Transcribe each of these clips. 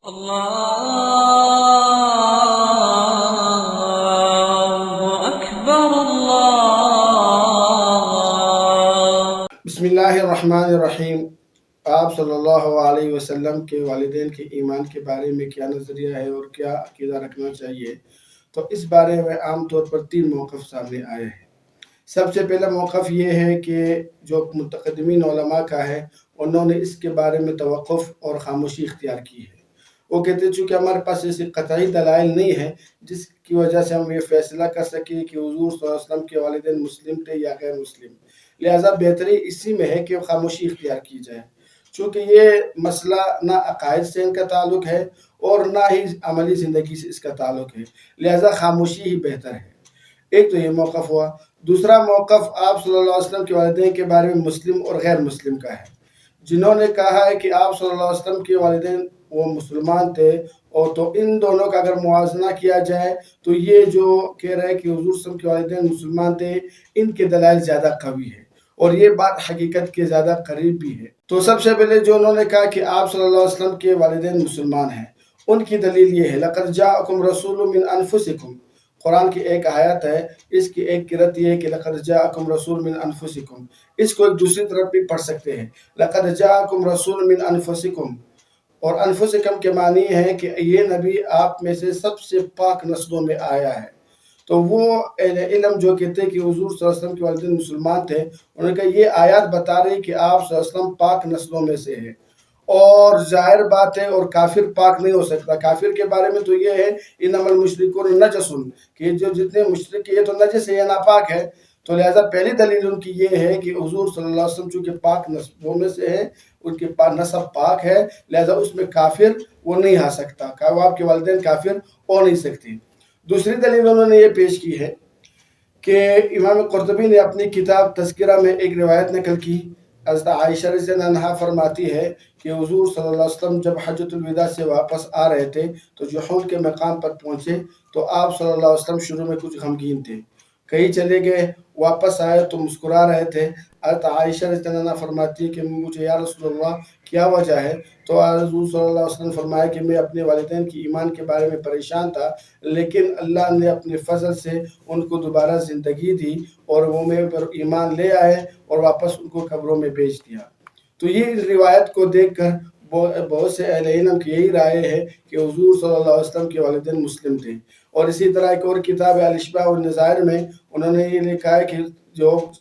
اللہ اکبر اللہ۔ بسم اللہ الرحمن الرحیم۔ آپ صلی اللہ علیہ وسلم کے والدین کے ایمان کے بارے میں کیا نظریہ ہے اور کیا عقیدہ رکھنا چاہیے؟ تو اس بارے میں عام طور پر 3 موقف سامنے آئے ہیں۔ سب سے پہلا موقف یہ ہے کہ جو متقدمین علماء کا ہے، انہوں نے اس کے بارے میں توقف اور خاموشی اختیار کی ہے۔ وہ کہتے ہیں چونکہ ہمارے پاس ایسی قطعی دلائل نہیں ہے جس کی وجہ سے ہم یہ فیصلہ کر سکیں کہ حضور صلی اللہ علیہ وسلم کے والدین مسلم تھے یا غیر مسلم، لہٰذا بہتری اسی میں ہے کہ خاموشی اختیار کی جائے، چونکہ یہ مسئلہ نہ عقائد سے ان کا تعلق ہے اور نہ ہی عملی زندگی سے اس کا تعلق ہے، لہٰذا خاموشی ہی بہتر ہے۔ ایک تو یہ موقف ہوا۔ دوسرا موقف آپ صلی اللہ علیہ وسلم کے والدین کے بارے میں مسلم اور غیر مسلم کا ہے، جنہوں نے کہا ہے کہ آپ صلی اللہ علیہ وسلم کے والدین وہ مسلمان تھے، اور تو ان دونوں کا اگر موازنہ کیا جائے تو یہ جو کہہ رہے ہیں کہ حضور صلی اللہ علیہ وسلم کے والدین مسلمان تھے، ان کے دلائل زیادہ قوی ہے اور یہ بات حقیقت کے زیادہ قریب بھی ہے۔ تو سب سے پہلے جو انہوں نے کہا کہ آپ صلی اللہ علیہ وسلم کے والدین مسلمان ہیں، ان کی دلیل یہ ہے لَقَدْ جَاءَكُمْ رَسُولٌ مِّنْ أَنفُسِكُمْ۔ قرآن کی ایک آیت ہے، اس کی ایک قرأت یہ ہے کہ لَقَدْ جَاءَكُمْ رَسُولٌ مِّنْ أَنفُسِكُمْ۔ اس کو ایک دوسری طرف بھی پڑھ سکتے ہیں، لَقَدْ جَاءَكُمْ رَسُولٌ مِّنْ أَنفُسِكُمْ، اور انفسکم کے معنی ہے کہ یہ نبی آپ میں سے سب سے پاک نسلوں میں آیا ہے۔ تو وہ اہل علم جو کہتے ہیں کہ حضور صلی اللہ علیہ وسلم کے والدین مسلمان تھے، انہوں نے کہا یہ آیات بتا رہی کہ آپ صلی اللہ علیہ وسلم پاک نسلوں میں سے ہے، اور ظاہر بات ہے اور کافر پاک نہیں ہو سکتا۔ کافر کے بارے میں تو یہ ہے انما المشرکون نجس، کہ جو جتنے مشرک یہ تو نجس ہے، یہ ناپاک ہے۔ تو لہٰذا پہلی دلیل ان کی یہ ہے کہ حضور صلی اللہ علیہ وسلم چونکہ پاک نسبوں میں سے ہیں، ان کے نسب پاک ہے، لہٰذا اس میں کافر وہ نہیں آ سکتا، وہ آپ کے والدین کافر ہو نہیں سکتے۔ دوسری دلیل انہوں نے یہ پیش کی ہے کہ امام قرطبی نے اپنی کتاب تذکرہ میں ایک روایت نقل کی، حضرت عائشہ رضی اللہ عنہا فرماتی ہے کہ حضور صلی اللہ علیہ وسلم جب حجۃ الوداع سے واپس آ رہے تھے تو جحول کے مقام پر پہنچے تو آپ صلی اللہ علیہ وسلم شروع میں کچھ غمگین تھے، کہیں چلے گئے، واپس آئے تو مسکرا رہے تھے۔ حضرت عائشہ رضی اللہ عنہا فرماتی ہے کہ مجھے یا رسول اللہ کیا وجہ ہے؟ تو حضور صلی اللہ علیہ وسلم فرمایا کہ میں اپنے والدین کی ایمان کے بارے میں پریشان تھا، لیکن اللہ نے اپنے فضل سے ان کو دوبارہ زندگی دی اور وہ میرے پر ایمان لے آئے اور واپس ان کو قبروں میں بھیج دیا۔ تو یہ روایت کو دیکھ کر بہت سے اہل علم کی یہی رائے ہے کہ حضور صلی اللہ علیہ وسلم کے والدین مسلم تھے۔ اور اسی طرح ایک اور کتاب ہے الاشباع والنظائر میں انہوں نے یہ لکھا ہے کہ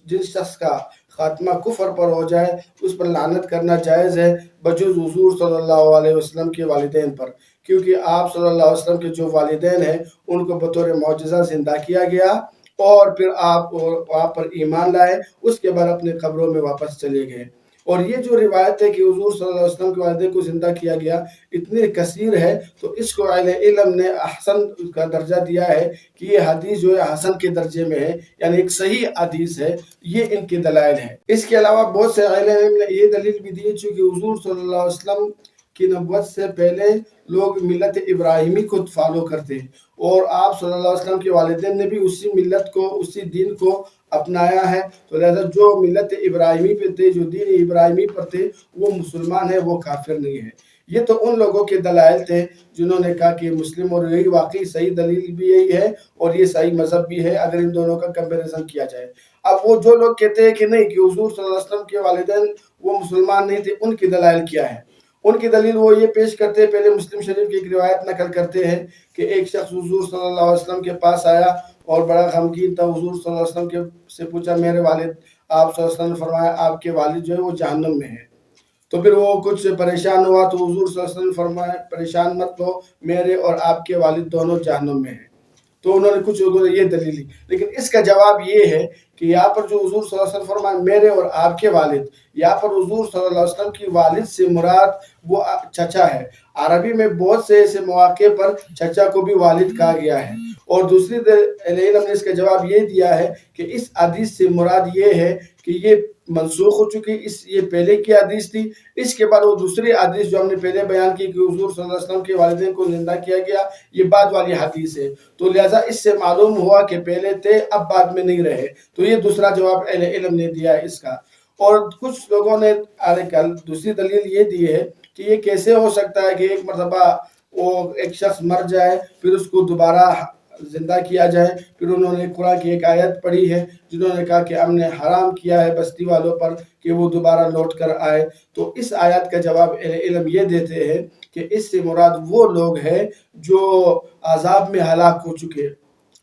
جس شخص کا خاتمہ کفر پر ہو جائے اس پر لعنت کرنا جائز ہے بجز حضور صلی اللہ علیہ وسلم کے والدین پر، کیونکہ آپ صلی اللہ علیہ وسلم کے جو والدین ہیں ان کو بطور معجزہ زندہ کیا گیا اور پھر آپ وہاں پر ایمان لائے، اس کے بعد اپنے قبروں میں واپس چلے گئے۔ اور یہ جو روایت ہے کہ حضور صلی اللہ علیہ وسلم کے والدین کو زندہ کیا گیا اتنی کثیر ہے، تو اس کو اہل علم نے احسن کا درجہ دیا ہے کہ یہ حدیث جو ہے حسن کے درجے میں ہے، یعنی ایک صحیح حدیث ہے۔ یہ ان کے دلائل ہیں۔ اس کے علاوہ بہت سے اہل علم نے یہ دلیل بھی دی چونکہ حضور صلی اللہ علیہ وسلم کی نبوت سے پہلے لوگ ملت ابراہیمی کو فالو کرتے، اور آپ صلی اللہ علیہ وسلم کے والدین نے بھی اسی ملت کو، اسی دین کو اپنایا ہے، تو لہذا جو ملت ابراہیمی پہ تھے، جو دین ابراہیمی پر تھے، وہ مسلمان ہے، وہ کافر نہیں ہے۔ یہ تو ان لوگوں کے دلائل تھے جنہوں نے کہا کہ مسلم، اور یہی واقعی صحیح دلیل بھی یہی ہے اور یہ صحیح مذہب بھی ہے اگر ان دونوں کا کمپیریزن کیا جائے۔ اب وہ جو لوگ کہتے ہیں کہ نہیں کہ حضور صلی اللہ علیہ وسلم کے والدین وہ مسلمان نہیں تھے، ان کی دلائل کیا ہے؟ ان کی دلیل وہ یہ پیش کرتے ہیں، پہلے مسلم شریف کی ایک روایت نقل کرتے ہیں کہ ایک شخص حضور صلی اللہ علیہ وسلم کے پاس آیا اور بڑا غمگین تھا، حضور صلی اللہ علیہ وسلم سے پوچھا میرے والد، آپ صلی اللہ علیہ وسلم نے فرمایا آپ کے والد جو ہے وہ جہنم میں ہے۔ تو پھر وہ کچھ پریشان ہوا تو حضور صلی اللہ علیہ وسلم نے فرمایا پریشان مت ہو، میرے اور آپ کے والد دونوں جہنم میں ہیں۔ تو انہوں نے کچھ لوگوں نے یہ دلیل لی، لیکن اس کا جواب یہ ہے کہ یہاں پر جو حضور صلی اللہ علیہ وسلم فرمایا میرے اور آپ کے والد، یہاں پر حضور صلی اللہ علیہ وسلم کی والد سے مراد وہ چچا ہے۔ عربی میں بہت سے ایسے مواقع پر چچا کو بھی والد کہا گیا ہے۔ اور دوسری علم نے اس کا جواب یہ دیا ہے کہ اس حدیث سے مراد یہ ہے کہ یہ منسوخ ہو چکی، یہ پہلے کی حدیث تھی، اس کے بعد وہ دوسری حدیث جو ہم نے پہلے بیان کی کہ حضور صلی اللہ علیہ وسلم کے والدین کو زندہ کیا گیا، یہ بعد والی حدیث ہے۔ تو لہٰذا اس سے معلوم ہوا کہ پہلے تھے اب بعد میں نہیں رہے۔ تو یہ دوسرا جواب اہل علم نے دیا ہے اس کا۔ اور کچھ لوگوں نے دوسری دلیل یہ دی ہے کہ کہ یہ کیسے ہو سکتا ہے کہ ایک مرتبہ وہ ایک شخص مر جائے پھر اس کو دوبارہ زندہ کیا جائے. پھر انہوں نے قرآن کی ایک آیت پڑھی ہے جنہوں نے کہا کہ ہم نے حرام کیا ہے بستی والوں پر کہ وہ دوبارہ لوٹ کر آئے. تو اس آیت کا جواب علم یہ دیتے ہیں کہ اس سے مراد وہ لوگ ہیں جو عذاب میں ہلاک ہو چکے،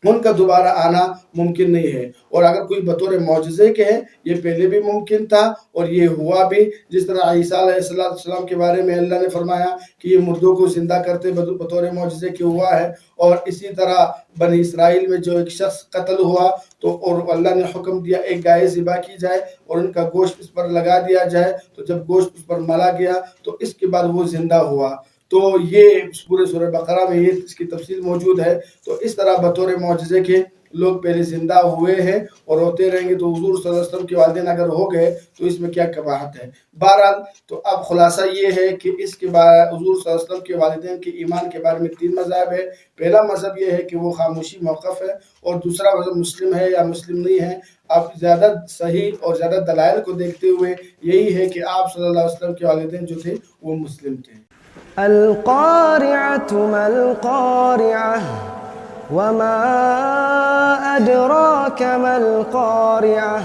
ان کا دوبارہ آنا ممکن نہیں ہے. اور اگر کوئی بطور معجزے کے ہے یہ پہلے بھی ممکن تھا اور یہ ہوا بھی، جس طرح عیسیٰ علیہ السلام کے بارے میں اللہ نے فرمایا کہ یہ مردوں کو زندہ کرتے بطور معجزے کے ہوا ہے. اور اسی طرح بنی اسرائیل میں جو ایک شخص قتل ہوا تو اور اللہ نے حکم دیا ایک گائے ذبح کی جائے اور ان کا گوشت اس پر لگا دیا جائے، تو جب گوشت اس پر ملا گیا تو اس کے بعد وہ زندہ ہوا. تو یہ پورے سورہ بقرہ میں یہ اس کی تفصیل موجود ہے. تو اس طرح بطور معجزے کے لوگ پہلے زندہ ہوئے ہیں اور ہوتے رہیں گے. تو حضور صلی اللہ علیہ وسلم کے والدین اگر ہو گئے تو اس میں کیا قباحت ہے. بہرحال تو اب خلاصہ یہ ہے کہ اس کے بعد حضور صلی اللہ علیہ وسلم کے والدین کے ایمان کے بارے میں 3 مذاہب ہے. پہلا مذہب یہ ہے کہ وہ خاموشی موقف ہے، اور دوسرا مذہب مسلم ہے یا مسلم نہیں ہے. اب زیادہ صحیح اور زیادہ دلائل کو دیکھتے ہوئے یہی ہے کہ آپ صلی اللہ علیہ وسلم کے والدین جو تھے وہ مسلم تھے. القارعة ما القارعة وما أدراك ما القارعة